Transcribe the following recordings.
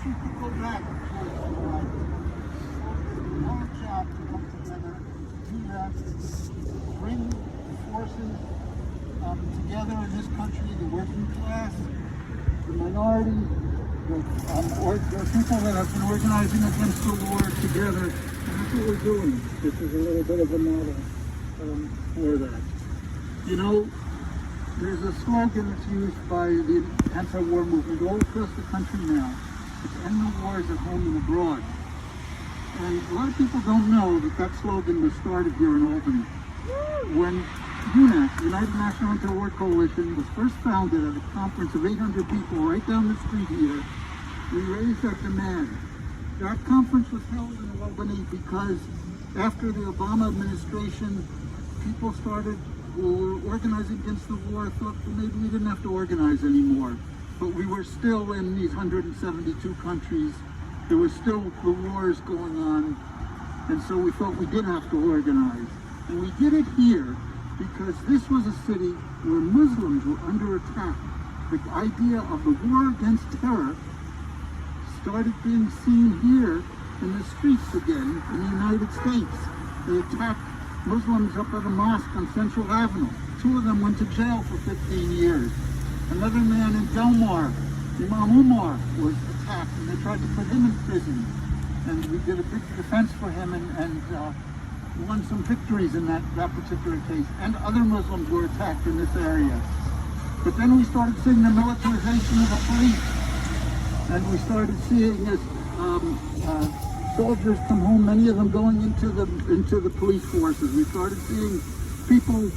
we could go back to our job to come together, do that, bring forces together in this country, the working class, the minority, the people that have been organizing against the war together. And that's what we're doing. This is a little bit of a model for that. You know, there's a slogan that's used by the anti-war movement all across the country now. It's end the wars at home and abroad. And a lot of people don't know that that slogan was started here in Albany. When UNAC, United National Anti-War Coalition, was first founded at a conference of 800 people right down the street here, we raised that demand. That conference was held in Albany because after the Obama administration, people started who were organizing against the war thought, well, maybe we didn't have to organize anymore. But we were still in these 172 countries. There was still the wars going on. And so we thought we did have to organize. And we did it here because this was a city where Muslims were under attack. The idea of the war against terror started being seen here in the streets again in the United States. They attacked Muslims up at a mosque on Central Avenue. 2 of them went to jail for 15 years. Another man in Delmar, Imam Umar, was attacked and they tried to put him in prison. And we did a big defense for him and won some victories in that particular case. And other Muslims were attacked in this area. But then we started seeing the militarization of the police. And we started seeing this soldiers come home, many of them going into the police forces. We started seeing people,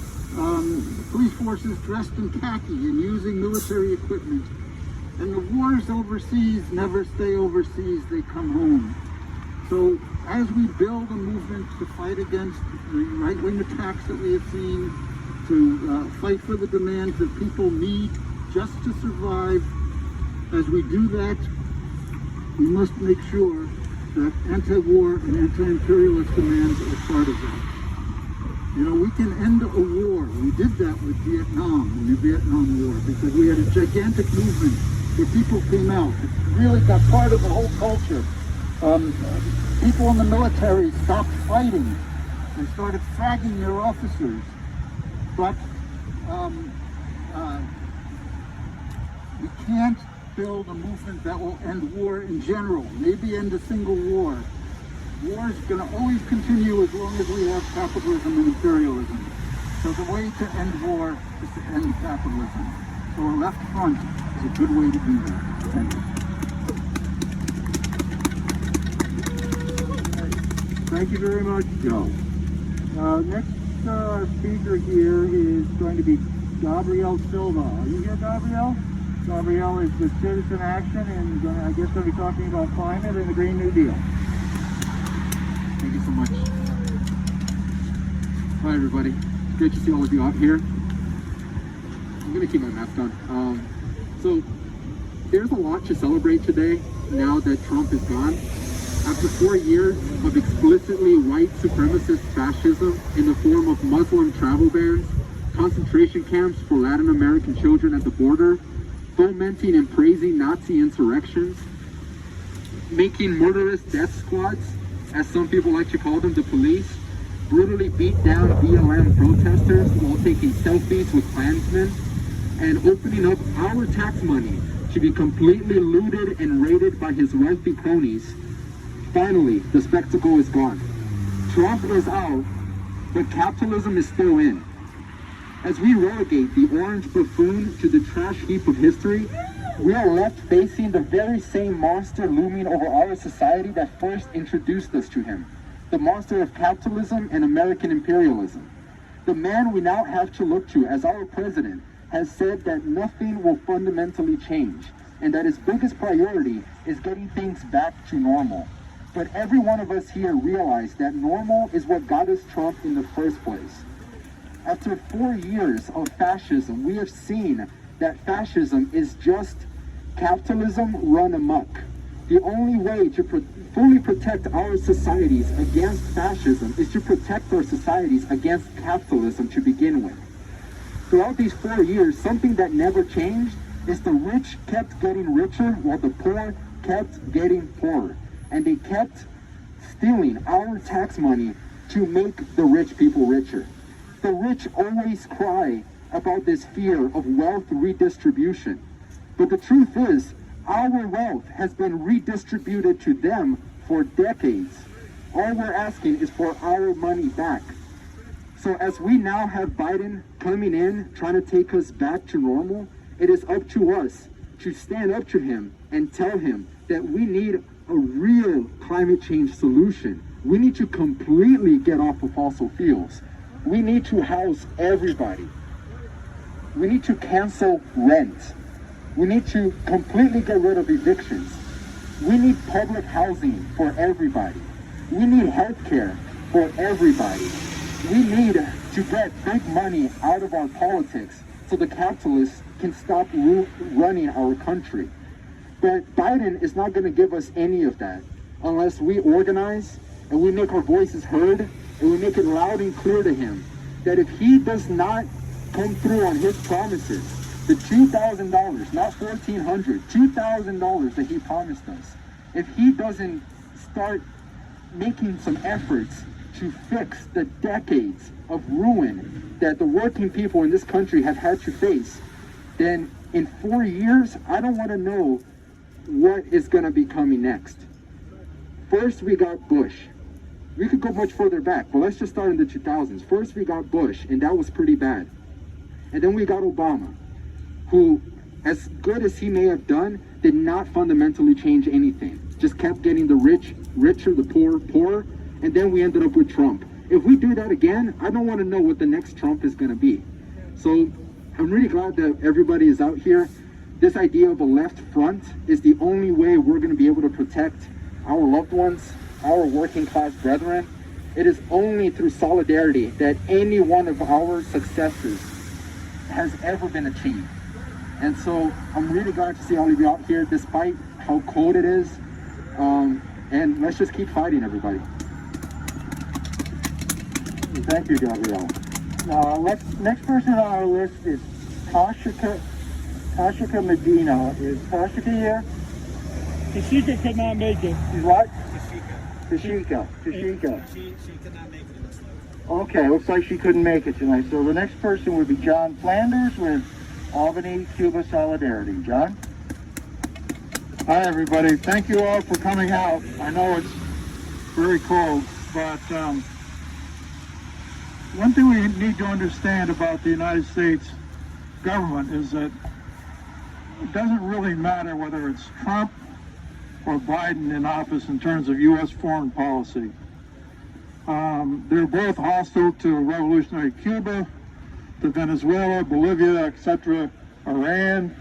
police forces dressed in khaki and using military equipment. And the wars overseas never stay overseas, they come home. So as we build a movement to fight against the right-wing attacks that we have seen, to fight for the demands that people need just to survive, as we do that, we must make sure that anti-war and anti-imperialist demands are part of that. You know, we can end a war. We did that with Vietnam, in the Vietnam War, because we had a gigantic movement where people came out. It really got part of the whole culture. People in the military stopped fighting and started fragging their officers. But we can't build a movement that will end war in general, maybe end a single war. War is going to always continue as long as we have capitalism and imperialism. So the way to end war is to end capitalism. So a left front is a good way to do that. Thank you. Thank you very much, Joe. Next speaker here is going to be Gabrielle Silva. Are you here, Gabrielle? Gabrielle is with Citizen Action, and I guess we'll be talking about climate and the Green New Deal. Thank you so much. Hi, everybody. It's great to see all of you out here. I'm going to keep my mask on. So, there's a lot to celebrate today, now that Trump is gone. After 4 years of explicitly white supremacist fascism in the form of Muslim travel bans, concentration camps for Latin American children at the border, fomenting and praising Nazi insurrections, making murderous death squads, as some people like to call them, the police, brutally beat down BLM protesters while taking selfies with Klansmen, and opening up our tax money to be completely looted and raided by his wealthy cronies. Finally, the spectacle is gone. Trump is out, but capitalism is still in. As we relegate the orange buffoon to the trash heap of history, we are left facing the very same monster looming over our society that first introduced us to him. The monster of capitalism and American imperialism. The man we now have to look to as our president has said that nothing will fundamentally change, and that his biggest priority is getting things back to normal. But every one of us here realize that normal is what got us Trump in the first place. After 4 years of fascism, we have seen that fascism is just capitalism run amok. The only way to fully protect our societies against fascism is to protect our societies against capitalism to begin with. Throughout these 4 years, something that never changed is the rich kept getting richer while the poor kept getting poorer, and they kept stealing our tax money to make the rich people richer. The rich always cry about this fear of wealth redistribution, but the truth is, our wealth has been redistributed to them for decades. All we're asking is for our money back. So as we now have Biden coming in, trying to take us back to normal, it is up to us to stand up to him and tell him that we need a real climate change solution. We need to completely get off of fossil fuels. We need to house everybody. We need to cancel rent. We need to completely get rid of evictions. We need public housing for everybody. We need health care for everybody. We need to get big money out of our politics so the capitalists can stop running our country. But Biden is not going to give us any of that unless we organize and we make our voices heard and we make it loud and clear to him that if he does not come through on his promises, the $2,000, not $1,400, $2,000 that he promised us, if he doesn't start making some efforts to fix the decades of ruin that the working people in this country have had to face, then in 4 years, I don't want to know what is going to be coming next. First, we got Bush. We could go much further back, but let's just start in the 2000s. First, we got Bush, and that was pretty bad. And then we got Obama, who, as good as he may have done, did not fundamentally change anything. Just kept getting the rich richer, the poor poorer, and then we ended up with Trump. If we do that again, I don't want to know what the next Trump is going to be. So I'm really glad that everybody is out here. This idea of a left front is the only way we're going to be able to protect our loved ones, our working class brethren. It is only through solidarity that any one of our successes has ever been achieved. And so I'm really glad to see all of you out here despite how cold it is. And let's just keep fighting, everybody. Thank you, Gabrielle. Next person on our list is Tashika Medina. Is Tashika here? Tashika could not make it. She's what? Tashika. Tashika. She could not make it, it looks like. Okay, looks like she couldn't make it tonight. So the next person would be John Flanders with Albany-Cuba Solidarity. John? Hi, everybody. Thank you all for coming out. I know it's very cold, but one thing we need to understand about the United States government is that it doesn't really matter whether it's Trump or Biden in office in terms of U.S. foreign policy. They're both hostile to revolutionary Cuba, to Venezuela, Bolivia, etc., Iran.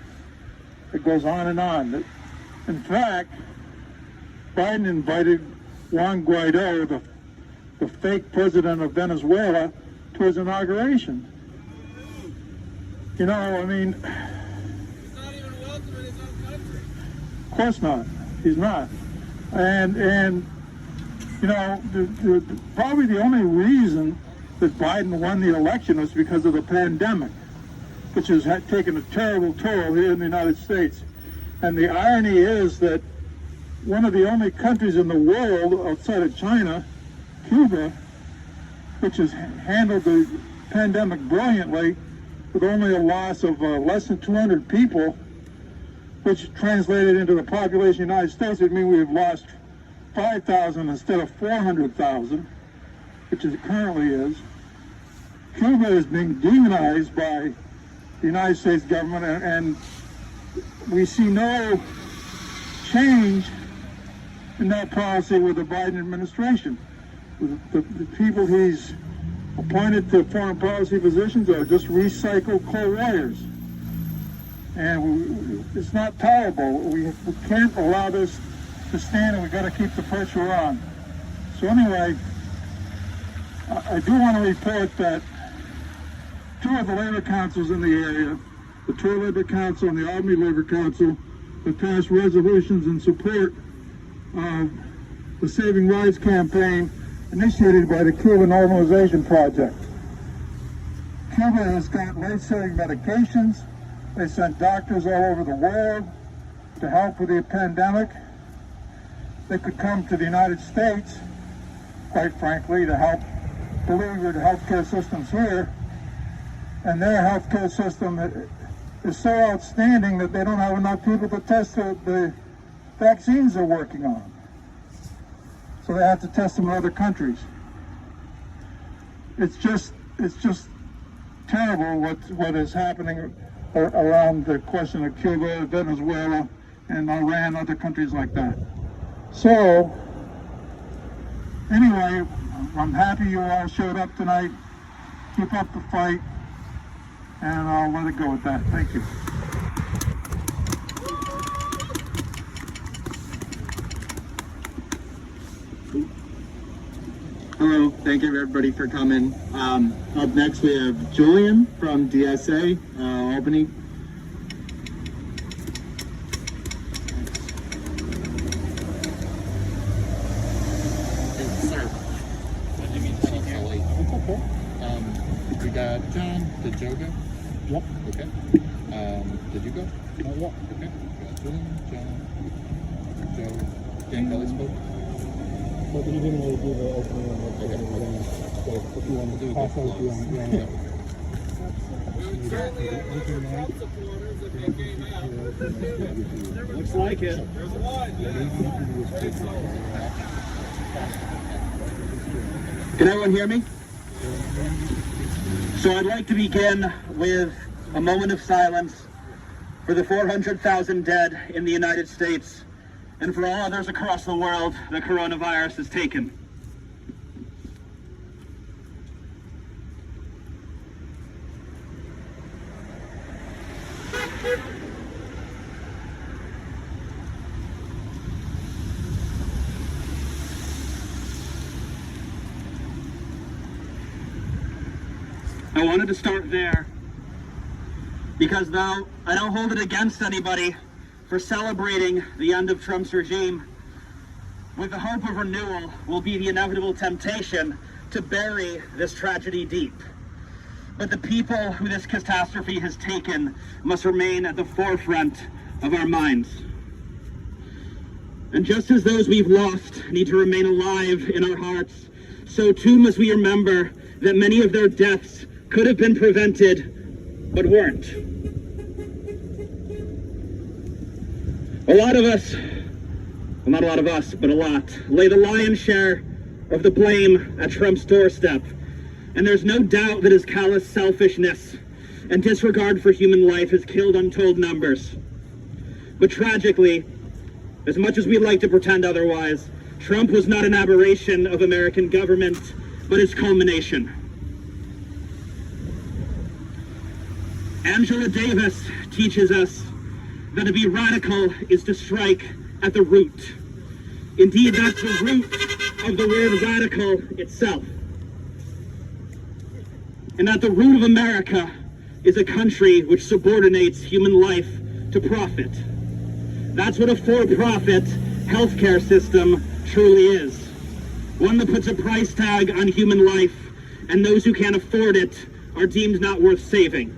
It goes on and on. In fact, Biden invited Juan Guaido, the fake president of Venezuela, to his inauguration. You know, I mean... He's not even welcome in his own country. Of course not. He's not. And you know, probably the only reason that Biden won the election was because of the pandemic, which has taken a terrible toll here in the United States. And the irony is that one of the only countries in the world outside of China, Cuba, which has handled the pandemic brilliantly with only a loss of less than 200 people, which translated into the population of the United States would mean we've lost 5,000 instead of 400,000, which it currently is. Cuba is being demonized by the United States government, and we see no change in that policy with the Biden administration. The people he's appointed to foreign policy positions are just recycled coal warriors. And it's not tolerable. We can't allow this to stand, and we've got to keep the pressure on. So anyway, I do want to report that two of the labor councils in the area, the Troy Labor Council and the Albany Labor Council, have passed resolutions in support of the Saving Lives campaign initiated by the Cuba Normalization Project. Cuba has got life-saving medications. They sent doctors all over the world to help with the pandemic. they could come to the United States, quite frankly, to help deliver the healthcare systems here. And their healthcare system is so outstanding that they don't have enough people to test the vaccines they're working on. So they have to test them in other countries. It's just terrible what is happening around the question of Cuba, Venezuela, and Iran, other countries like that. So, anyway, I'm happy you all showed up tonight. Keep up the fight, and I'll let it go with that. Thank you. Hello, thank you everybody for coming. Up next we have Julian from DSA, Albany. We got John. Did Joe go? Yep. Okay. Did you go? Not yet. Okay. We got Julian, John, Joe. Dan Kelly spoke. But he didn't really do the opening one. Okay. So if you want to pass out, yeah. We would certainly have one of our Trump supporters if they came out. Looks like it. There's one, yeah. Can everyone hear me? So I'd like to begin with a moment of silence for the 400,000 dead in the United States and for all others across the world the coronavirus has taken. I wanted to start there because though I don't hold it against anybody for celebrating the end of Trump's regime, with the hope of renewal will be the inevitable temptation to bury this tragedy deep. But the people who this catastrophe has taken must remain at the forefront of our minds. And just as those we've lost need to remain alive in our hearts, so too must we remember that many of their deaths could have been prevented, but weren't. A lot of us, well, not a lot of us, but a lot, lay the lion's share of the blame at Trump's doorstep. And there's no doubt that his callous selfishness and disregard for human life has killed untold numbers. But tragically, as much as we'd like to pretend otherwise, Trump was not an aberration of American government, but its culmination. Angela Davis teaches us that to be radical is to strike at the root. Indeed, that's the root of the word radical itself. And at the root of America is a country which subordinates human life to profit. That's what a for-profit healthcare system truly is. One that puts a price tag on human life, and those who can't afford it are deemed not worth saving.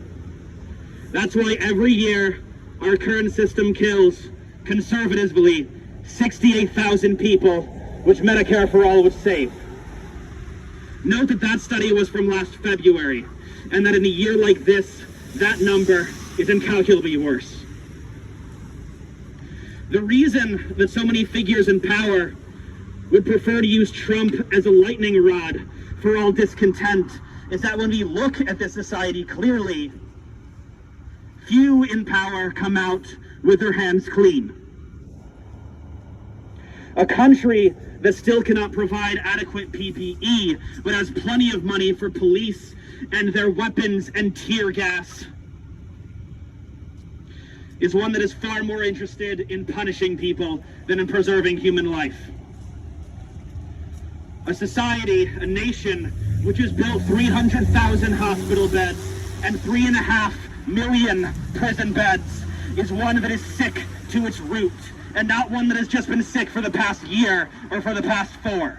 That's why every year our current system kills, conservatively, 68,000 people, which Medicare for All would save. Note that that study was from last February, and that in a year like this, that number is incalculably worse. The reason that so many figures in power would prefer to use Trump as a lightning rod for all discontent is that when we look at this society clearly, few in power come out with their hands clean. A country that still cannot provide adequate PPE, but has plenty of money for police and their weapons and tear gas, is one that is far more interested in punishing people than in preserving human life. A society, a nation, which has built 300,000 hospital beds and 3.5 million prison beds, is one that is sick to its root, and not one that has just been sick for the past year or for the past 4.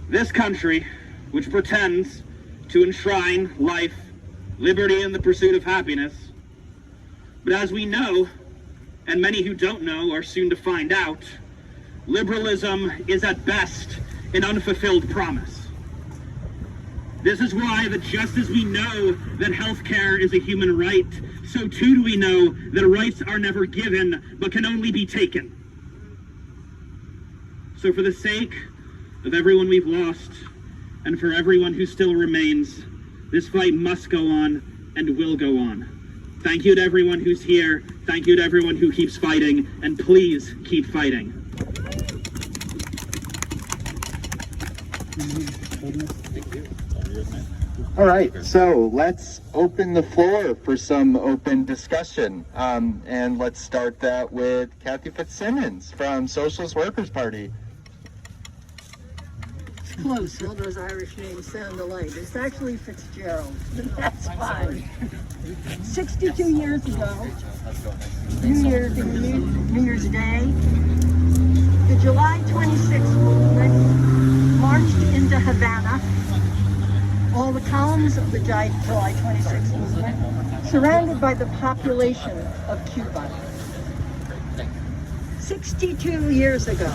This country, which pretends to enshrine life, liberty, and the pursuit of happiness, but as we know, and many who don't know are soon to find out, liberalism is at best an unfulfilled promise. This is why that just as we know that healthcare is a human right, so too do we know that rights are never given, but can only be taken. So for the sake of everyone we've lost, and for everyone who still remains, this fight must go on and will go on. Thank you to everyone who's here. Thank you to everyone who keeps fighting, and please keep fighting. All right, so let's open the floor for some open discussion. And let's start that with Kathy Fitzsimmons from Socialist Workers Party. Close, all those Irish names sound alike. It's actually Fitzgerald, but that's fine. 62 years ago, New Year's Day, the July 26th movement marched into Havana. All the columns of the July 26th movement, surrounded by the population of Cuba. 62 years ago,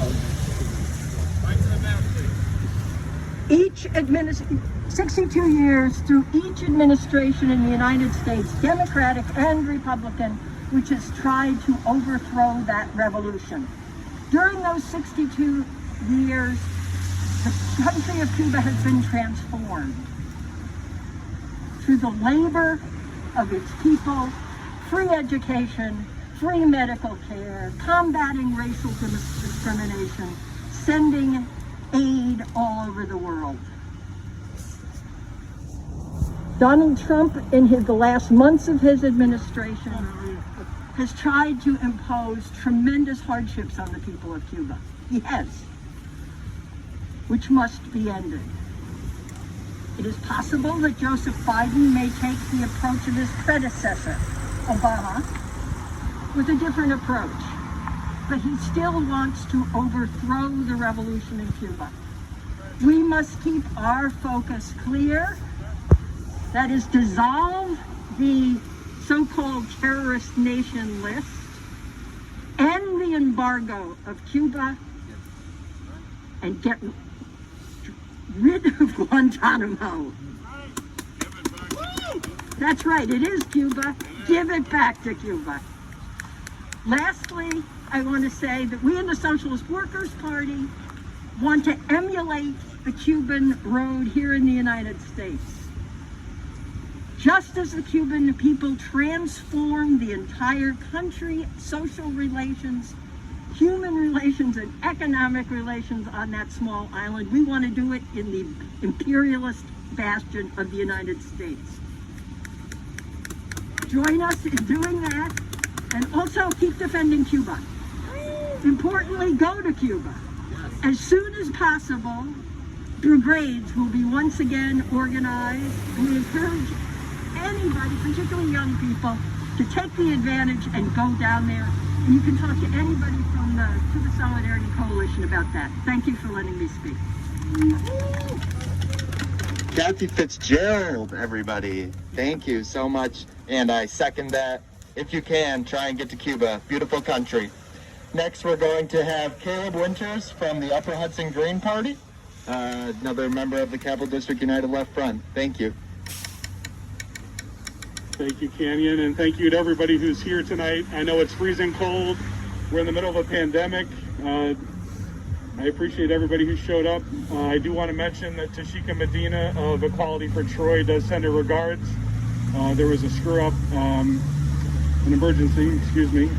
62 years through each administration in the United States, Democratic and Republican, which has tried to overthrow that revolution. During those 62 years, the country of Cuba has been transformed through the labor of its people, free education, free medical care, combating racial discrimination, sending aid all over the world. Donald Trump, in the last months of his administration, has tried to impose tremendous hardships on the people of Cuba. He has, which must be ended. It is possible that Joseph Biden may take the approach of his predecessor, Obama, with a different approach. But he still wants to overthrow the revolution in Cuba. We must keep our focus clear. That is, dissolve the so-called terrorist nation list, end the embargo of Cuba, and get rid of Guantanamo. That's right, it is Cuba. Give it back to Cuba. Lastly, I want to say that we in the Socialist Workers Party want to emulate the Cuban road here in the United States. Just as the Cuban people transformed the entire country, social relations, human relations, and economic relations on that small island, we want to do it in the imperialist bastion of the United States. Join us in doing that, and also keep defending Cuba. Importantly, go to Cuba. As soon as possible, brigades will be once again organized. We encourage anybody, particularly young people, to take the advantage and go down there. And you can talk to anybody from the Solidarity Coalition about that. Thank you for letting me speak. Kathy Fitzgerald, everybody. Thank you so much. And I second that. If you can, try and get to Cuba. Beautiful country. Next, we're going to have Caleb Winters from the Upper Hudson Green Party, another member of the Capital District United Left Front. Thank you. Thank you, Canyon, and thank you to everybody who's here tonight. I know it's freezing cold. We're in the middle of a pandemic. I appreciate everybody who showed up. I do want to mention that Tashika Medina of Equality for Troy does send her regards. There was a screw-up, an emergency, excuse me,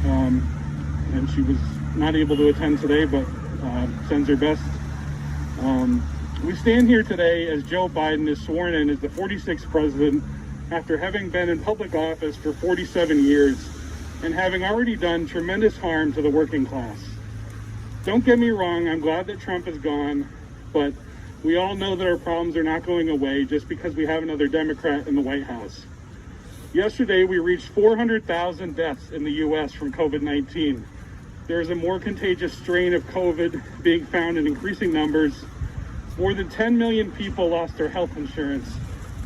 and she was not able to attend today, but sends her best. We stand here today as Joe Biden is sworn in as the 46th president after having been in public office for 47 years and having already done tremendous harm to the working class. Don't get me wrong, I'm glad that Trump is gone, but we all know that our problems are not going away just because we have another Democrat in the White House. Yesterday, we reached 400,000 deaths in the U.S. from COVID-19. There is a more contagious strain of COVID being found in increasing numbers. More than 10 million people lost their health insurance,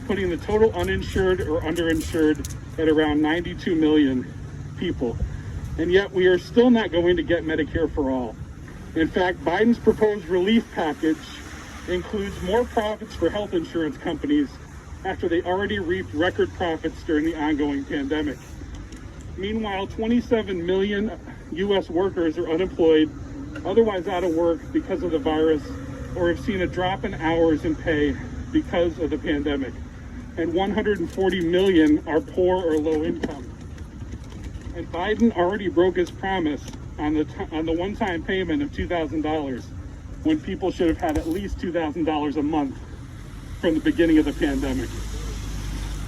putting the total uninsured or underinsured at around 92 million people. And yet we are still not going to get Medicare for all. In fact, Biden's proposed relief package includes more profits for health insurance companies after they already reaped record profits during the ongoing pandemic. Meanwhile, 27 million U.S. workers are unemployed, otherwise out of work because of the virus, or have seen a drop in hours and pay because of the pandemic. And 140 million are poor or low income. And Biden already broke his promise on the one-time payment of $2,000 when people should have had at least $2,000 a month from the beginning of the pandemic.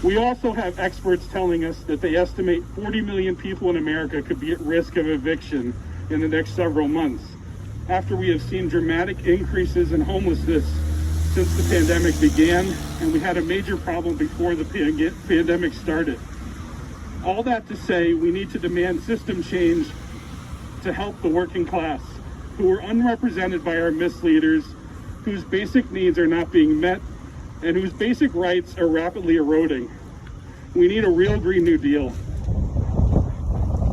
We also have experts telling us that they estimate 40 million people in America could be at risk of eviction in the next several months, after we have seen dramatic increases in homelessness since the pandemic began, and we had a major problem before the pandemic started. All that to say, we need to demand system change to help the working class, who are unrepresented by our misleaders, whose basic needs are not being met, and whose basic rights are rapidly eroding. We need a real Green New Deal.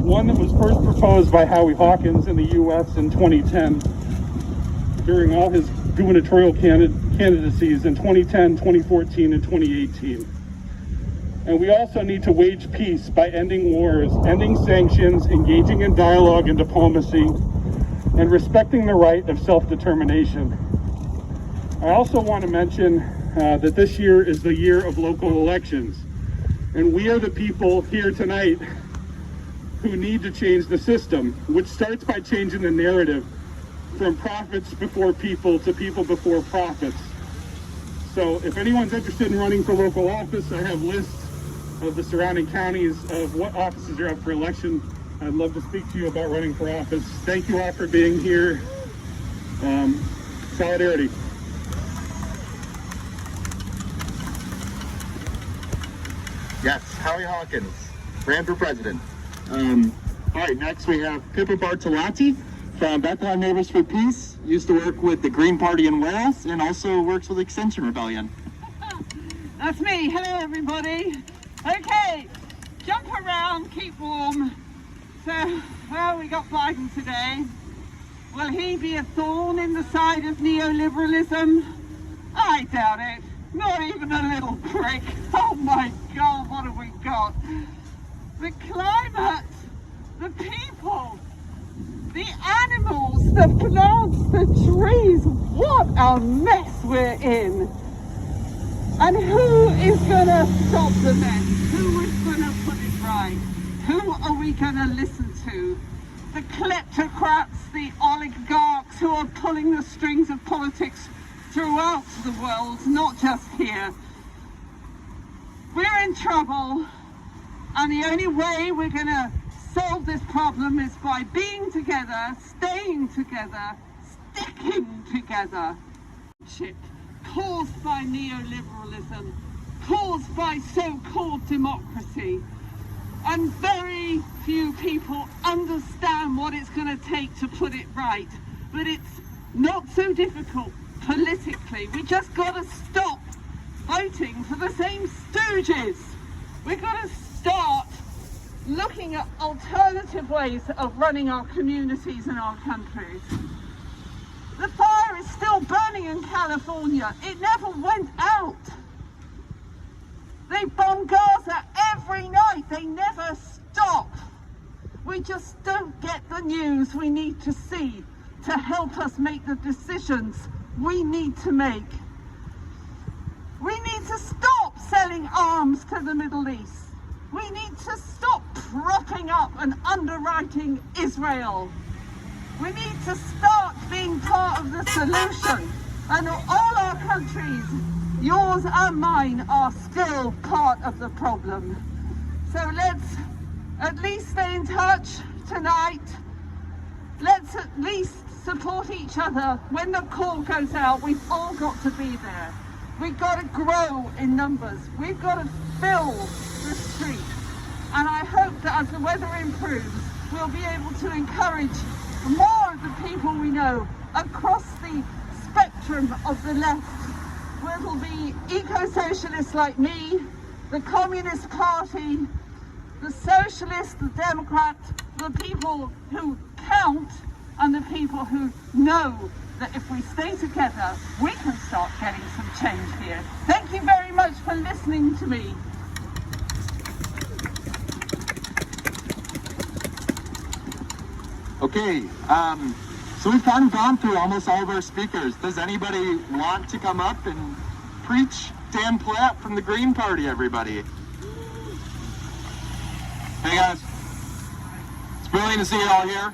One that was first proposed by Howie Hawkins in the U.S. in 2010, during all his gubernatorial candidacies in 2010, 2014, and 2018. And we also need to wage peace by ending wars, ending sanctions, engaging in dialogue and diplomacy, and respecting the right of self-determination. I also want to mention that this year is the year of local elections. And we are the people here tonight who need to change the system, which starts by changing the narrative from profits before people to people before profits. So if anyone's interested in running for local office, I have lists of the surrounding counties of what offices are up for election. I'd love to speak to you about running for office. Thank you all for being here. Solidarity. Yes, Howie Hawkins ran for president. All right, next we have Pippa Bartolotti from Bethlehem Neighbors for Peace. Used to work with the Green Party in Wales and also works with Extinction Rebellion. That's me. Hello, everybody. Okay, jump around, keep warm. So, well, we got Biden today. Will he be a thorn in the side of neoliberalism? I doubt it. Not even a little prick. Oh my God, what have we got? The climate, the people, the animals, the plants, the trees. What a mess we're in. And who is going to stop the mess? Who is going to put it right? Who are we going to listen to? The kleptocrats, the oligarchs who are pulling the strings of politics throughout the world, not just here. We're in trouble, and the only way we're going to solve this problem is by being together, staying together, sticking together. Caused by neoliberalism, caused by so-called democracy. And very few people understand what it's going to take to put it right. But it's not so difficult politically. We just got to stop voting for the same stooges. We've got to start looking at alternative ways of running our communities and our countries. The fire is still burning in California. It never went out. They bomb Gaza every night. They never stop. We just don't get the news we need to see to help us make the decisions we need to make. We need to stop selling arms to the Middle East. We need to stop propping up and underwriting Israel. We need to start being part of the solution. And all our countries, yours and mine, are still part of the problem. So let's at least stay in touch tonight. Let's at least support each other. When the call goes out, we've all got to be there. We've got to grow in numbers. We've got to fill the streets. And I hope that as the weather improves, we'll be able to encourage more of the people we know across the spectrum of the left, where it'll be eco-socialists like me, the Communist Party, the socialists, the Democrats, the people who count, and the people who know that if we stay together, we can start getting some change here. Thank you very much for listening to me. Okay, so we've kind of gone through almost all of our speakers. Does anybody want to come up and preach? Dan Platt from the Green Party, everybody. Hey guys, it's brilliant to see you all here.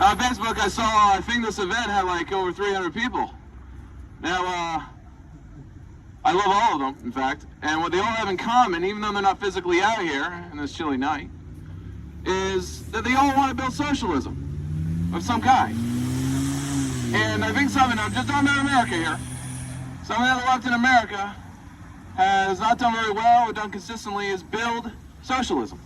On Facebook I saw, I think this event had like over 300 people. Now, I love all of them, in fact, and what they all have in common, even though they're not physically out here in this chilly night, is that they all want to build socialism of some kind. And I think something, I'm just talking about America here, something that the left in America has not done very well or done consistently is build socialism.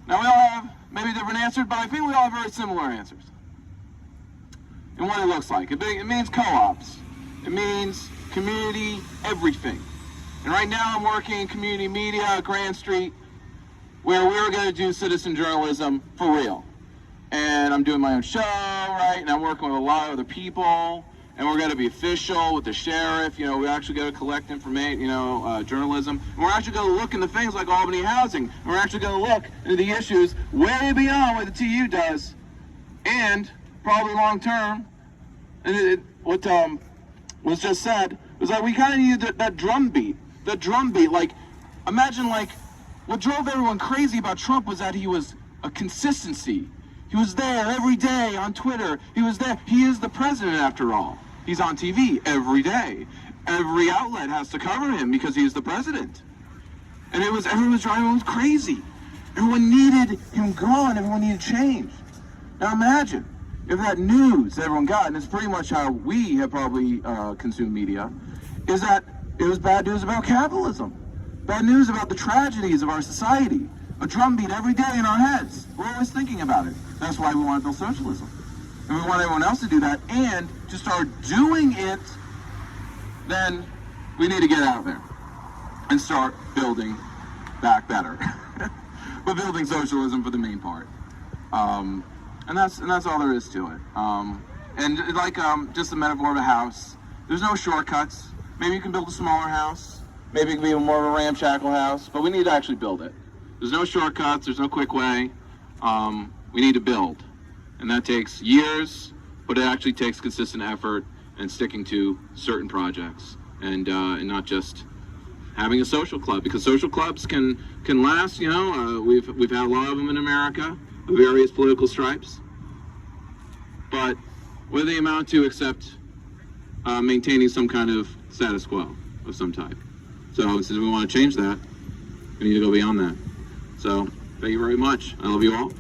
Now we all have maybe different answers, but I think we all have very similar answers in what it looks like. It means co-ops. It means community everything. And right now I'm working in community media at Grand Street, where we're going to do citizen journalism for real. And I'm doing my own show, right? And I'm working with a lot of other people. And we're going to be official with the sheriff. You know, we actually got to collect information, journalism. And we're actually going to look into things like Albany housing. And we're actually going to look into the issues way beyond what the TU does. And probably long term, and what was just said, was that we kind of needed that drum beat. That drum beat, like, imagine like, what drove everyone crazy about Trump was that he was a consistency. He was there every day on Twitter. He was there. He is the president after all. He's on TV every day. Every outlet has to cover him because he's the president. And everyone was driving him crazy. Everyone needed him gone. Everyone needed change. Now imagine if that news everyone got, and it's pretty much how we have probably consumed media, is that it was bad news about capitalism. Bad news about the tragedies of our society. A drumbeat every day in our heads. We're always thinking about it. That's why we want to build socialism. And we want everyone else to do that. And to start doing it, then we need to get out there and start building back better. But building socialism for the main part. And that's all there is to it. And like just the metaphor of a house, there's no shortcuts. Maybe you can build a smaller house. Maybe it can be more of a ramshackle house, but we need to actually build it. There's no shortcuts, there's no quick way. We need to build. And that takes years, but it actually takes consistent effort and sticking to certain projects. And not just having a social club, because social clubs can last, we've had a lot of them in America, of various political stripes. But what do they amount to except maintaining some kind of status quo of some type? So since we want to change that, we need to go beyond that. So thank you very much. I love you all.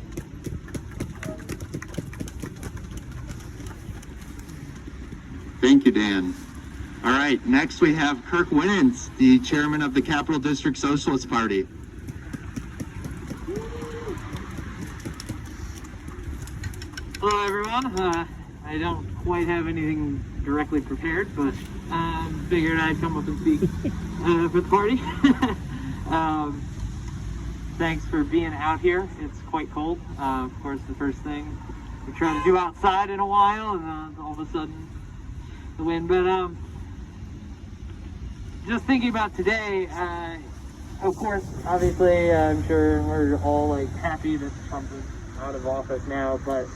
Thank you, Dan. All right, next we have Kirk Wins, the chairman of the Capital District Socialist Party. Hello everyone. I don't quite have anything directly prepared, but figured I'd come up and speak for the party. Thanks for being out here. It's quite cold. Of course, the first thing we try to do outside in a while, and all of a sudden the wind. But just thinking about today, of course, obviously, I'm sure we're all like happy that Trump is out of office now, but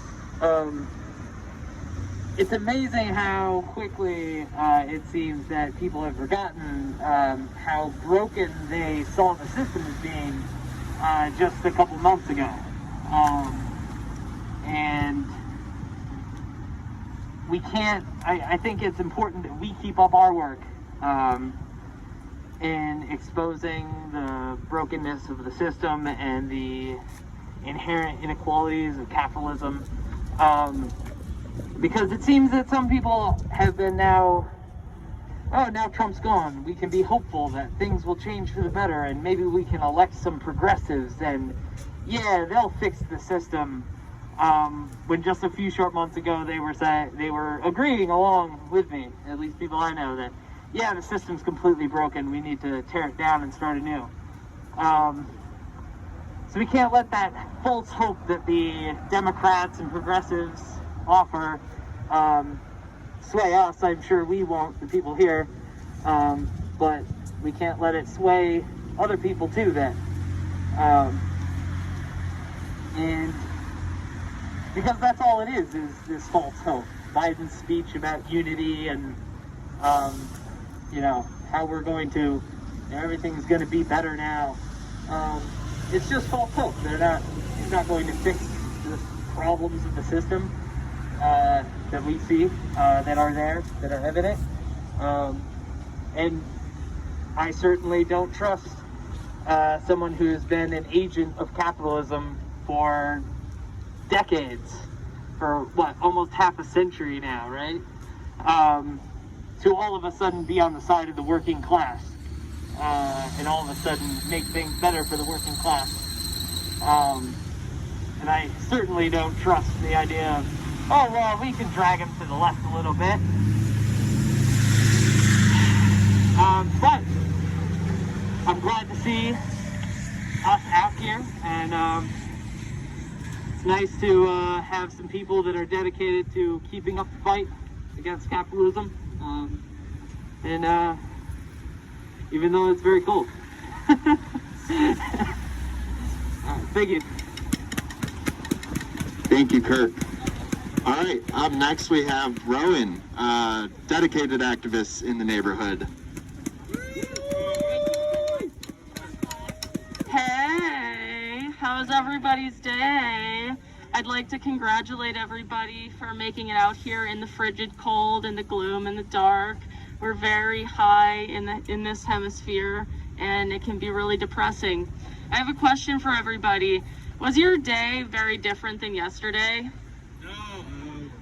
it's amazing how quickly it seems that people have forgotten how broken they saw the system as being just a couple months ago. And we can't, I think it's important that we keep up our work in exposing the brokenness of the system and the inherent inequalities of capitalism. Because it seems that some people have been now Trump's gone. We can be hopeful that things will change for the better, and maybe we can elect some progressives, and yeah, they'll fix the system. When just a few short months ago they were agreeing along with me, at least people I know, that yeah, the system's completely broken. We need to tear it down and start anew. So we can't let that false hope that the Democrats and progressives offer sway us. I'm sure we won't, the people here, but we can't let it sway other people too then. And because that's all it is this false hope. Biden's speech about unity and, you know, how we're going to, everything's going to be better now. It's just false hope. He's not going to fix the problems of the system that we see, that are there, that are evident. And I certainly don't trust someone who's been an agent of capitalism for decades, for what, almost half a century now, right? To all of a sudden be on the side of the working class, and all of a sudden make things better for the working class. And I certainly don't trust the idea of, oh, well, we can drag him to the left a little bit. But I'm glad to see us out here, and it's nice to have some people that are dedicated to keeping up the fight against capitalism. And even though it's very cold. Thank you. Thank you, Kirk. All right, up next we have Rowan, dedicated activist in the neighborhood. Hey, how's everybody's day? I'd like to congratulate everybody for making it out here in the frigid cold, in the gloom, in the dark. We're very high in this hemisphere, and it can be really depressing. I have a question for everybody. Was your day very different than yesterday? No.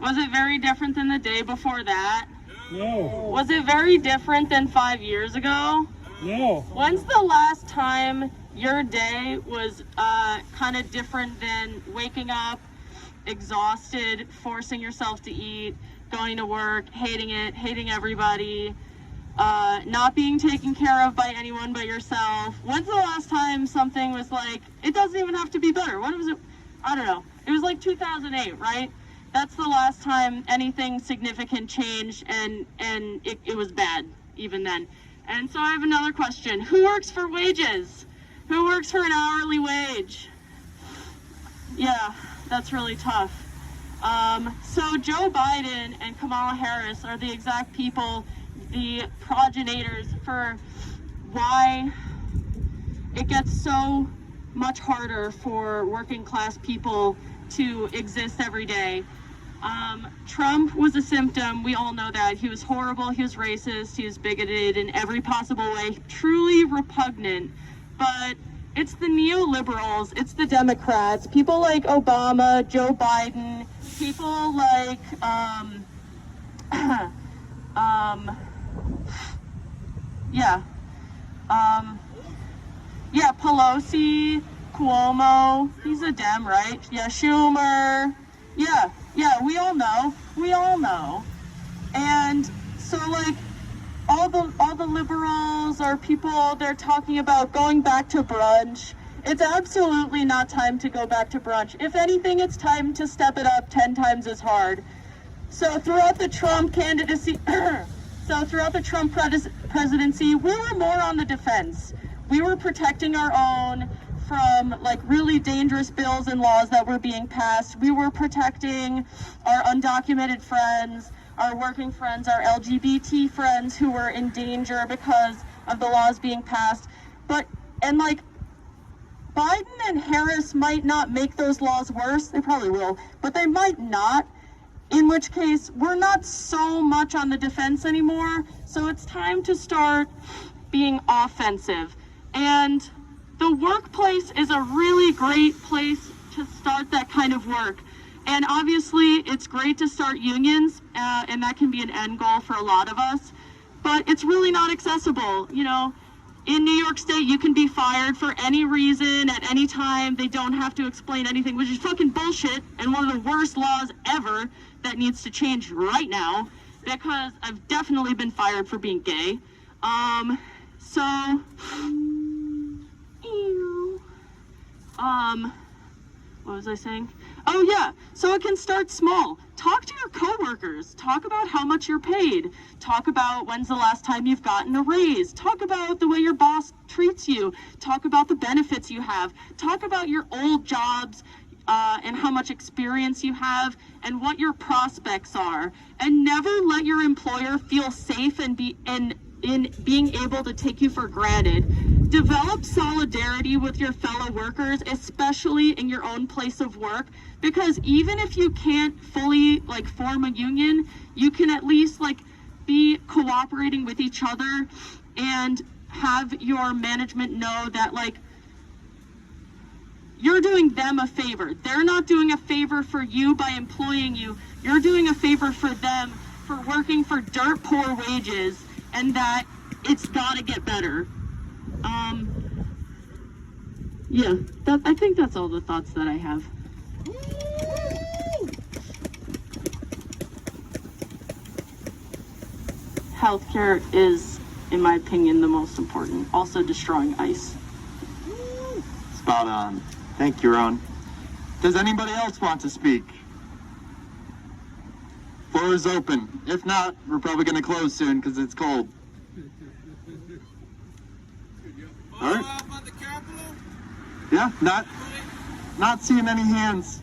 Was it very different than the day before that? No. Was it very different than 5 years ago? No. When's the last time your day was kind of different than waking up, exhausted, forcing yourself to eat, going to work, hating it, hating everybody, not being taken care of by anyone but yourself? When's the last time something was like, it doesn't even have to be better? When was it? I don't know. It was like 2008, right? That's the last time anything significant changed, and it was bad even then. And so I have another question. Who works for wages? Who works for an hourly wage? Yeah, that's really tough. So Joe Biden and Kamala Harris are the exact people, the progenitors for why it gets so much harder for working class people to exist every day. Trump was a symptom. We all know that. He was horrible. He was racist. He was bigoted in every possible way. Truly repugnant. But it's the neoliberals. It's the Democrats. People like Obama, Joe Biden, people like, Pelosi, Cuomo, he's a Dem, right? Yeah, Schumer. Yeah, we all know. And so like all the liberals are people, they're talking about going back to brunch. It's absolutely not time to go back to brunch. If anything, it's time to step it up 10 times as hard. So throughout the Trump candidacy, presidency, we were more on the defense. We were protecting our own from like really dangerous bills and laws that were being passed. We were protecting our undocumented friends, our working friends, our LGBT friends who were in danger because of the laws being passed. And like Biden and Harris might not make those laws worse. They probably will, but they might not. In which case, we're not so much on the defense anymore. So it's time to start being offensive. And the workplace is a really great place to start that kind of work. And obviously, it's great to start unions, and that can be an end goal for a lot of us. But it's really not accessible. You know, in New York State, you can be fired for any reason at any time. They don't have to explain anything, which is fucking bullshit, and one of the worst laws ever that needs to change right now, because I've definitely been fired for being gay. What was I saying? Oh yeah, so it can start small. Talk to your coworkers. Talk about how much you're paid. Talk about when's the last time you've gotten a raise. Talk about the way your boss treats you. Talk about the benefits you have. Talk about your old jobs and how much experience you have and what your prospects are. And never let your employer feel safe and in being able to take you for granted. Develop solidarity with your fellow workers, especially in your own place of work, because even if you can't fully form a union, you can at least be cooperating with each other and have your management know that you're doing them a favor. They're not doing a favor for you by employing you. You're doing a favor for them for working for dirt poor wages, and that it's gotta get better. Yeah, I think that's all the thoughts that I have. Healthcare is, in my opinion, the most important. Also destroying ICE. Spot on. Thank you, Rowan. Does anybody else want to speak? Floor is open. If not, we're probably going to close soon because it's cold. All right. Yeah, not seeing any hands.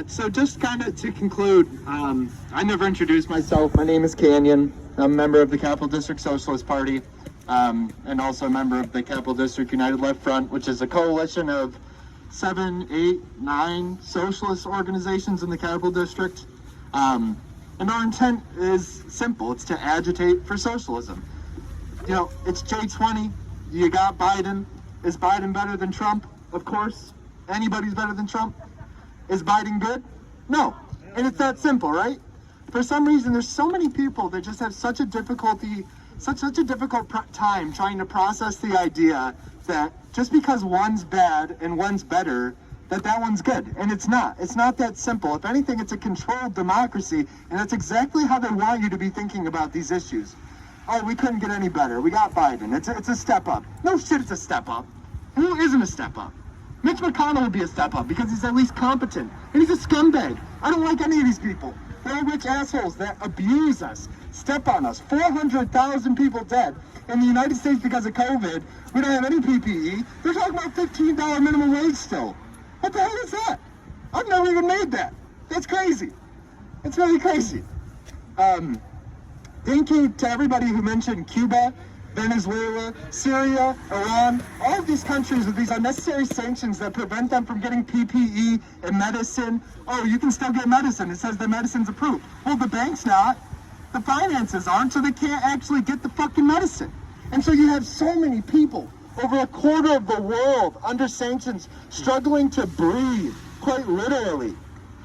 So just kind of to conclude, I never introduced myself. My name is Canyon. I'm a member of the Capital District Socialist Party, and also a member of the Capital District United Left Front, which is a coalition of 7, 8, 9 socialist organizations in the Capital District. And our intent is simple. It's to agitate for socialism. You know, it's J20. You got Biden. Is Biden better than Trump? Of course. Anybody's better than Trump. Is Biden good? No. And it's that simple, right? For some reason, there's so many people that just have such a difficult time trying to process the idea that just because one's bad and one's better, that one's good. And it's not. It's not that simple. If anything, it's a controlled democracy, and that's exactly how they want you to be thinking about these issues. Oh, we couldn't get any better. We got Biden. It's a step up. No shit, it's a step up. Who isn't a step up? Mitch McConnell would be a step up because he's at least competent. And he's a scumbag. I don't like any of these people. They're all rich assholes that abuse us, step on us. 400,000 people dead in the United States because of COVID. We don't have any PPE. They're talking about $15 minimum wage still. What the hell is that? I've never even made that. That's crazy. It's really crazy. Thank you to everybody who mentioned Cuba, Venezuela, Syria, Iran, all of these countries with these unnecessary sanctions that prevent them from getting PPE and medicine. Oh, you can still get medicine. It says the medicine's approved. Well, the bank's not. The finances aren't, so they can't actually get the fucking medicine. And so you have so many people, over a quarter of the world, under sanctions, struggling to breathe, quite literally.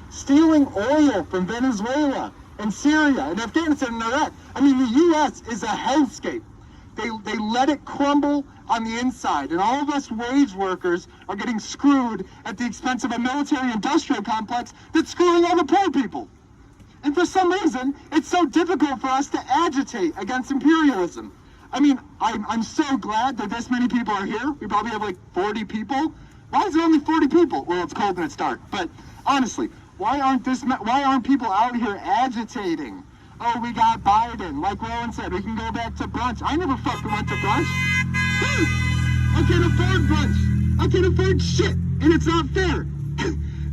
Stealing oil from Venezuela and Syria and Afghanistan and Iraq. I mean, the U.S. is a hellscape. They let it crumble on the inside, and all of us wage workers are getting screwed at the expense of a military-industrial complex that's screwing all the poor people. And for some reason, it's so difficult for us to agitate against imperialism. I mean, I'm so glad that this many people are here. We probably have like 40 people. Why is there only 40 people? Well, it's cold and it's dark. But honestly, why aren't people out here agitating? Oh, we got Biden. Like Rowan said, we can go back to brunch. I never fucking went to brunch. Dude, I can't afford brunch. I can't afford shit. And it's not fair.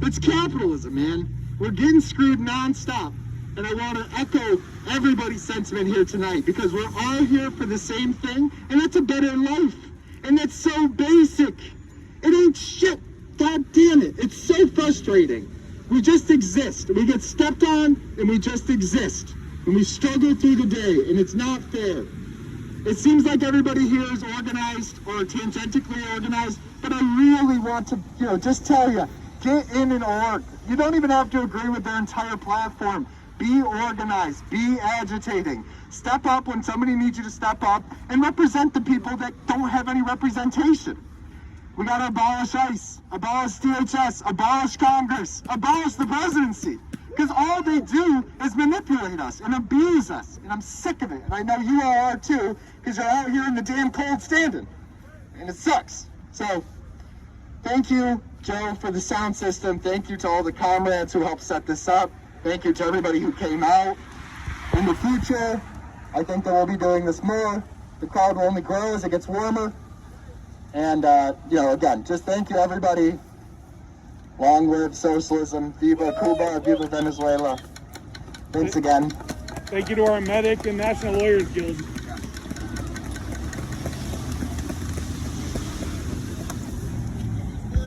It's capitalism, man. We're getting screwed nonstop. And I want to echo everybody's sentiment here tonight, because we're all here for the same thing, and that's a better life. And that's so basic. It ain't shit. God damn it. It's so frustrating. We just exist. We get stepped on, and we just exist. And we struggle through the day, and it's not fair. It seems like everybody here is organized or tangentially organized, but I really want to, just tell you, get in an org. You don't even have to agree with their entire platform. Be organized, be agitating. Step up when somebody needs you to step up and represent the people that don't have any representation. We gotta abolish ICE, abolish DHS, abolish Congress, abolish the presidency. Because all they do is manipulate us and abuse us. And I'm sick of it. And I know you all are too, because you're out here in the damn cold standing. And it sucks. So, thank you. Joe for the sound system. Thank you to all the comrades who helped set this up. Thank you to everybody who came out. In the future, I think that we'll be doing this more. The crowd will only grow as it gets warmer. And, again, just thank you, everybody. Long live socialism. Viva Cuba, viva Venezuela. Thanks again. Thank you to our medic and National Lawyers Guild.